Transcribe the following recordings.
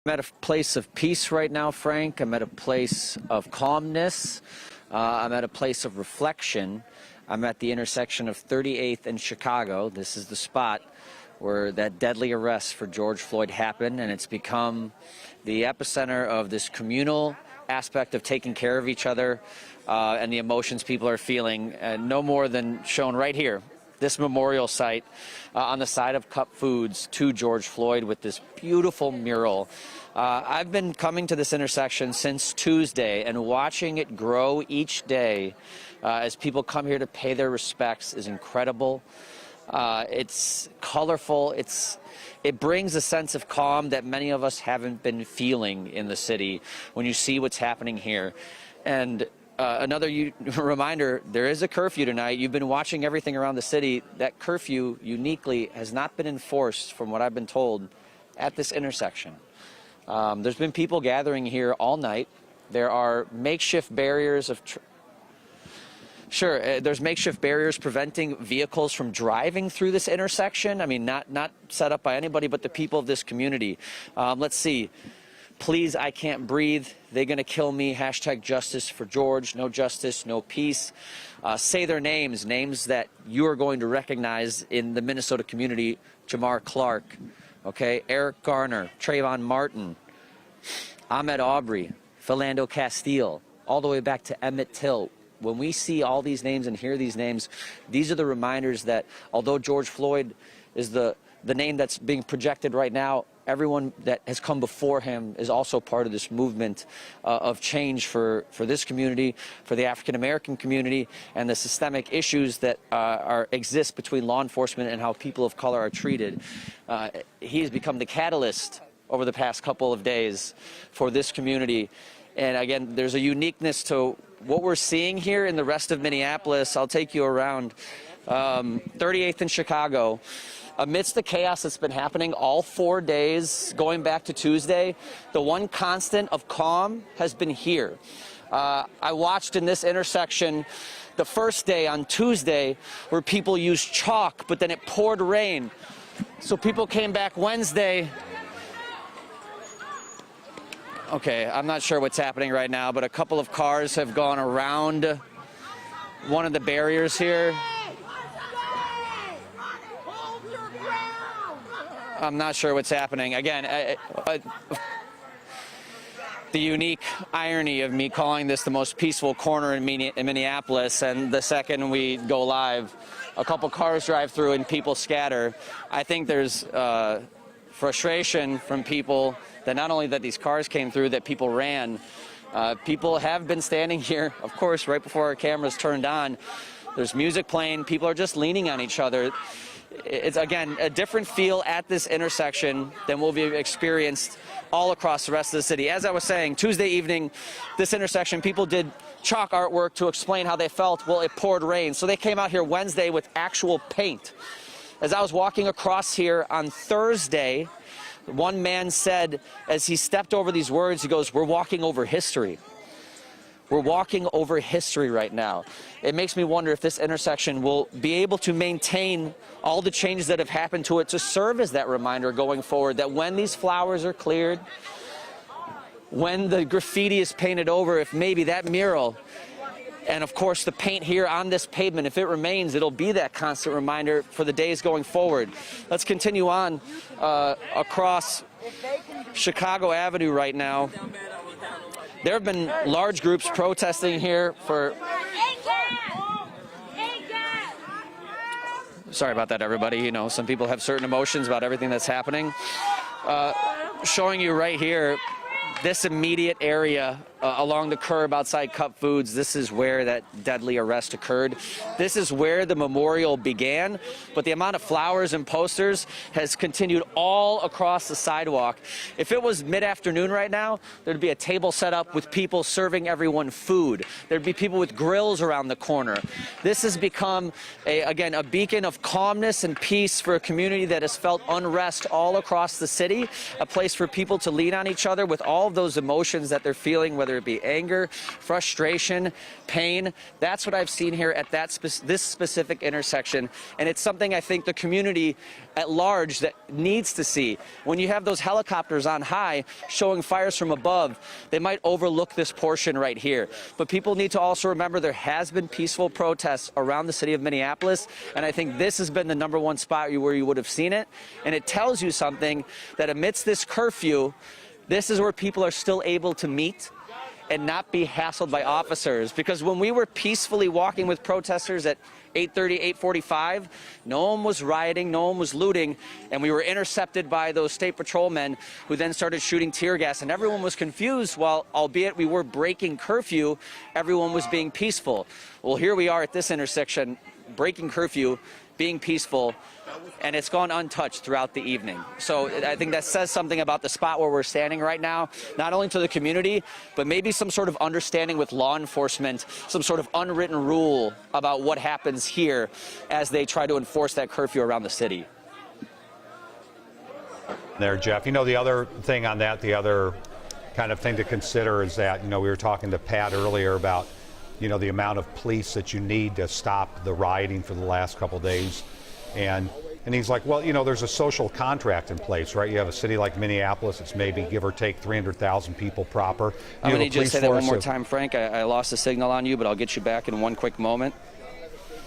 I'm at a place of peace right now, Frank. I'm at a place of calmness. I'm at a place of reflection. I'm at the intersection of 38th and Chicago. This is the spot where that deadly arrest for George Floyd happened, and it's become the epicenter of this communal aspect of taking care of each other and the emotions people are feeling, no more than shown right here. This memorial site on the side of Cup Foods to George Floyd with this beautiful mural. I've been coming to this intersection since Tuesday, and watching it grow each day as people come here to pay their respects is incredible. It's colorful. It brings a sense of calm that many of us haven't been feeling in the city when you see what's happening here. And another reminder, there is a curfew tonight. You've been watching everything around the city. That curfew uniquely has not been enforced, from what I've been told, at this intersection. There's been people gathering here all night. There are makeshift barriers of there's makeshift barriers preventing vehicles from driving through this intersection. I mean, not set up by anybody but the people of this community. Let's see. Please, I can't breathe. They're going to kill me. Hashtag justice for George. No justice, no peace. Say their names that you are going to recognize in the Minnesota community. Jamar Clark, okay? Eric Garner, Trayvon Martin, Ahmaud Arbery, Philando Castile, all the way back to Emmett Till. When we see all these names and hear these names, these are the reminders that although George Floyd is the name that's being projected right now, everyone that has come before him is also part of this movement of change for this community, for the African-American community, and the systemic issues that exist between law enforcement and how people of color are treated. He has become the catalyst over the past couple of days for this community. And again, there's a uniqueness to what we're seeing here in the rest of Minneapolis. I'll take you around 38th and Chicago. Amidst the chaos that's been happening all 4 days, going back to Tuesday, the one constant of calm has been here. I watched in this intersection the first day on Tuesday where people used chalk, but then it poured rain. So people came back Wednesday. Okay, I'm not sure what's happening right now, but a couple of cars have gone around one of the barriers here. I'm not sure what's happening. Again, the unique irony of me calling this the most peaceful corner in Minneapolis, and the second we go live, a couple cars drive through and people scatter. I think there's frustration from people that not only that these cars came through, that people ran. People have been standing here, of course, right before our cameras turned on. There's music playing. People are just leaning on each other. It's, again, a different feel at this intersection than will be experienced all across the rest of the city. As I was saying, Tuesday evening, this intersection, people did chalk artwork to explain how they felt. Well, it poured rain. So they came out here Wednesday with actual paint. As I was walking across here on Thursday, one man said, as he stepped over these words, he goes, "We're walking over history." We're walking over history right now. It makes me wonder if this intersection will be able to maintain all the changes that have happened to it to serve as that reminder going forward, that when these flowers are cleared, when the graffiti is painted over, if maybe that mural, and of course the paint here on this pavement, if it remains, it'll be that constant reminder for the days going forward. Let's continue on across Chicago Avenue right now. There have been large groups protesting here for... Sorry about that, everybody. You know, some people have certain emotions about everything that's happening. Showing you right here, this immediate area along the curb outside Cup Foods, this is where that deadly arrest occurred. This is where the memorial began, but the amount of flowers and posters has continued all across the sidewalk. If it was mid-afternoon right now, there'd be a table set up with people serving everyone food. There'd be people with grills around the corner. This has become, again, a beacon of calmness and peace for a community that has felt unrest all across the city, a place for people to lean on each other with all of those emotions that they're feeling, whether whether it be anger, frustration, pain. That's what I've seen here at this specific intersection. And it's something I think the community at large that needs to see. When you have those helicopters on high showing fires from above, they might overlook this portion right here. But people need to also remember there has been peaceful protests around the city of Minneapolis, and I think this has been the #1 spot where you would have seen it. And it tells you something that amidst this curfew, this is where people are still able to meet and not be hassled by officers. Because when we were peacefully walking with protesters at 8:30, 8:45, no one was rioting, no one was looting, and we were intercepted by those state patrolmen who then started shooting tear gas, and everyone was confused. While, albeit we were breaking curfew, everyone was being peaceful. Well, here we are at this intersection, breaking curfew, being peaceful, and it's gone untouched throughout the evening. So I think that says something about the spot where we're standing right now, not only to the community, but maybe some sort of understanding with law enforcement, some sort of unwritten rule about what happens here as they try to enforce that curfew around the city. There, Jeff. You know, the other thing on that, the other kind of thing to consider is that, you know, we were talking to Pat earlier about, you know, the amount of police that you need to stop the rioting for the last couple of days. And he's like, well, you know, there's a social contract in place, right? You have a city like Minneapolis, it's maybe give or take 300,000 people proper. I'm going to just say that one more time, Frank. I lost the signal on you, but I'll get you back in one quick moment.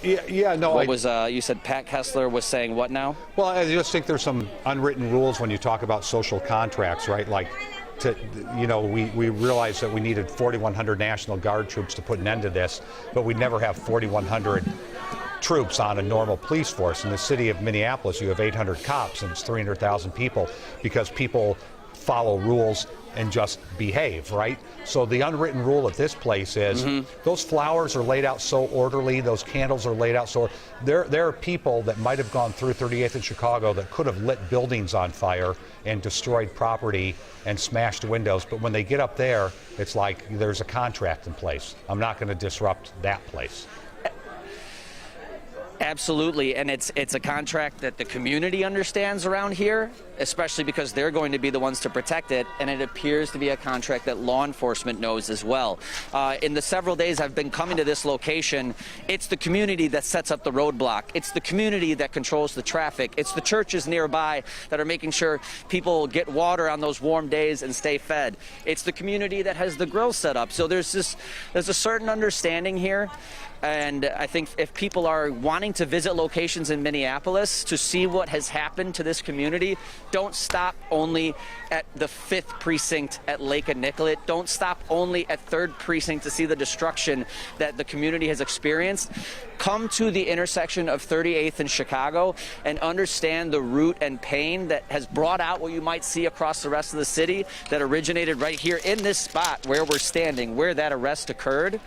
Yeah, no. What was you said Pat Kessler was saying what now? Well, I just think there's some unwritten rules when you talk about social contracts, right? Like, you know, we realized that we needed 4,100 National Guard troops to put an end to this, but we'd never have 4,100 troops on a normal police force. In the city of Minneapolis, you have 800 cops and it's 300,000 people because people follow rules and just behave, right? So the unwritten rule at this place is those flowers are laid out so orderly, those candles are laid out so there are people that might have gone through 38th in Chicago that could have lit buildings on fire and destroyed property and smashed windows, but when they get up there, it's like there's a contract in place. I'm not going to disrupt that place. Absolutely, and it's a contract that the community understands around here, especially because they're going to be the ones to protect it, and it appears to be a contract that law enforcement knows as well. In the several days I've been coming to this location, it's the community that sets up the roadblock. It's the community that controls the traffic. It's the churches nearby that are making sure people get water on those warm days and stay fed. It's the community that has the grill set up. So there's a certain understanding here. And I think if people are wanting to visit locations in Minneapolis to see what has happened to this community, don't stop only at the 5th precinct at Lake and Nicollet. Don't stop only at 3rd precinct to see the destruction that the community has experienced. Come to the intersection of 38th and Chicago and understand the root and pain that has brought out what you might see across the rest of the city that originated right here in this spot where we're standing, where that arrest occurred.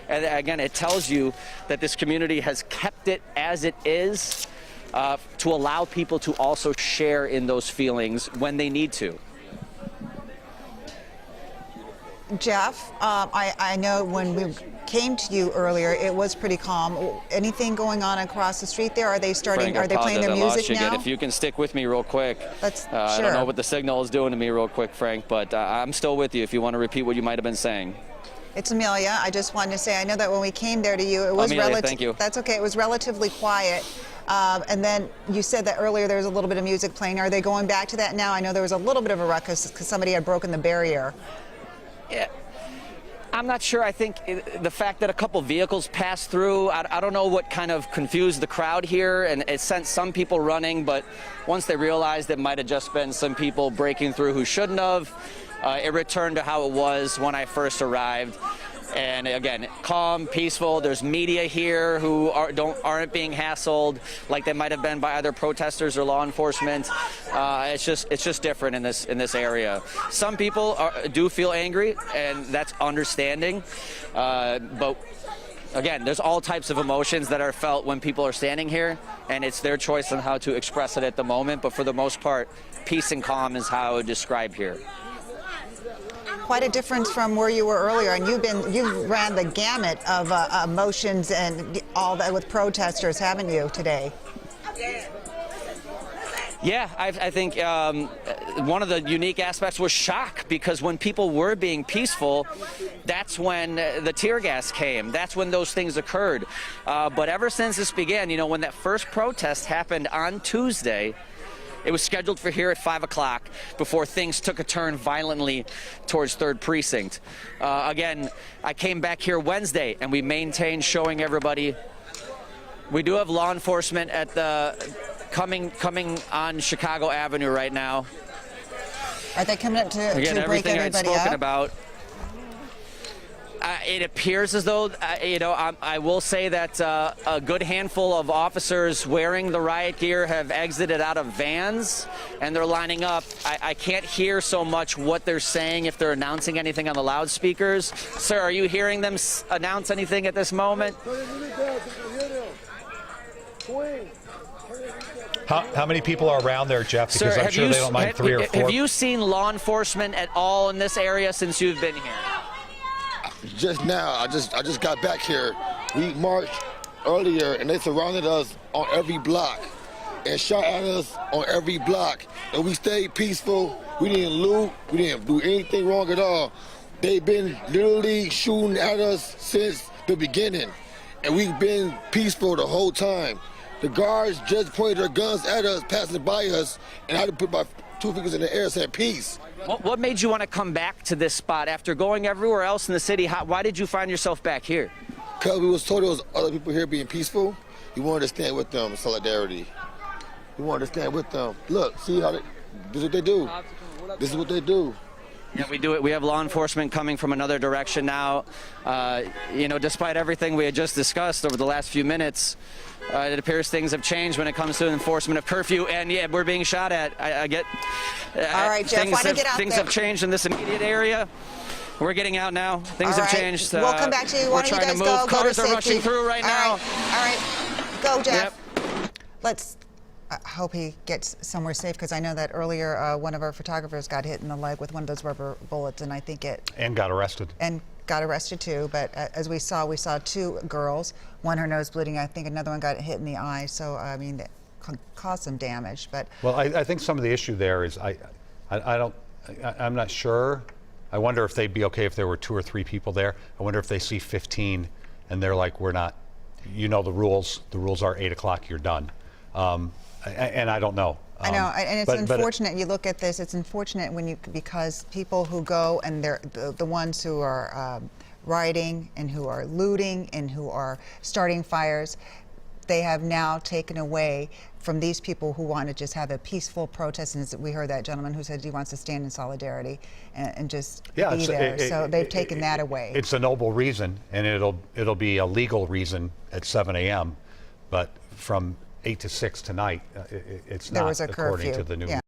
And again, it tells you that this community has kept it as it is to allow people to also share in those feelings when they need to. Jeff, I know when we came to you earlier, it was pretty calm. Anything going on across the street there? Are they starting? Frank, are they playing their music now? Again. If you can stick with me real quick. Sure. I don't know what the signal is doing to me real quick, Frank, but I'm still with you if you want to repeat what you might have been saying. It's Amelia. I just wanted to say, I know that when we came there to you, it was thank you. That's okay. It was relatively quiet. And then you said that earlier there was a little bit of music playing. Are they going back to that now? I know there was a little bit of a ruckus because somebody had broken the barrier. Yeah. I'm not sure. I think the fact that a couple vehicles passed through, I don't know what kind of confused the crowd here, and it sent some people running, but once they realized it might have just been some people breaking through who shouldn't have, it returned to how it was when I first arrived. And again, calm, peaceful. There's media here who aren't being hassled like they might have been by other protesters or law enforcement. It's just different in this area. Some people do feel angry, and that's understanding. But again, there's all types of emotions that are felt when people are standing here, and it's their choice on how to express it at the moment. But for the most part, peace and calm is how I would describe here. Quite a difference from where you were earlier, and you've ran the gamut of emotions and all that with protesters, haven't you, today? Yeah, I think one of the unique aspects was shock, because when people were being peaceful, that's when the tear gas came. That's when those things occurred. But ever since this began, you know, when that first protest happened on Tuesday, it was scheduled for here at 5 o'clock before things took a turn violently towards 3rd Precinct. Again, I came back here Wednesday, and we maintained showing everybody. We do have law enforcement at the coming on Chicago Avenue right now. Are they coming up to Again, break everything I'd everybody spoken up? about. It appears as though, you know, I will say that a good handful of officers wearing the riot gear have exited out of vans, and they're lining up. I can't hear so much what they're saying, if they're announcing anything on the loudspeakers. Sir, are you hearing them announce anything at this moment? How many people are around there, Jeff? Because Sir, I'm sure they don't mind 3 or 4. Have you seen law enforcement at all in this area since you've been here? Just now, I just got back here. We marched earlier, and they surrounded us on every block and shot at us on every block. And we stayed peaceful. We didn't loot. We didn't do anything wrong at all. They've been literally shooting at us since the beginning, and we've been peaceful the whole time. The guards just pointed their guns at us, passing by us, and I had to put my 2 fingers in the air saying peace. What made you want to come back to this spot after going everywhere else in the city? Why did you find yourself back here? Because we was told there was other people here being peaceful. We wanted to stand with them in solidarity. We wanted to stand with them. Look, see how this is what they do. This is what they do. Yeah, we do it. We have law enforcement coming from another direction now. You know, despite everything we had just discussed over the last few minutes, it appears things have changed when it comes to enforcement of curfew. And yeah, we're being shot at. I get. All right, Jeff, why don't you get out things there? have changed in this immediate area. We're getting out now. Things All have right. changed. We'll come back to you. Why We're don't you trying guys to move. go to Cars are safety. rushing through right now. All right. Go, Jeff. Yep. Let's hope he gets somewhere safe, because I know that earlier one of our photographers got hit in the leg with one of those rubber bullets, and I think And got arrested. and got arrested too. But as we saw 2 girls, one her nose bleeding. I think another one got hit in the eye. So I mean, that caused some damage. But Well, I think some of the issue there is I'm not sure. I wonder if they'd be okay if there were 2 or 3 people there. I wonder if they see 15 and they're like, we're not, you know the rules. The rules are 8 o'clock, you're done. And I don't know. I know, and it's but unfortunate. You look at this; it's unfortunate because people who go and they're the ones who are rioting and who are looting and who are starting fires, they have now taken away from these people who want to just have a peaceful protest. And we heard that gentleman who said he wants to stand in solidarity and just be there. So they've taken that away. It's a noble reason, and it'll be a legal reason at 7 a.m. But from 8 to 6 tonight, it's There not was a according curfew. to the new. Yeah.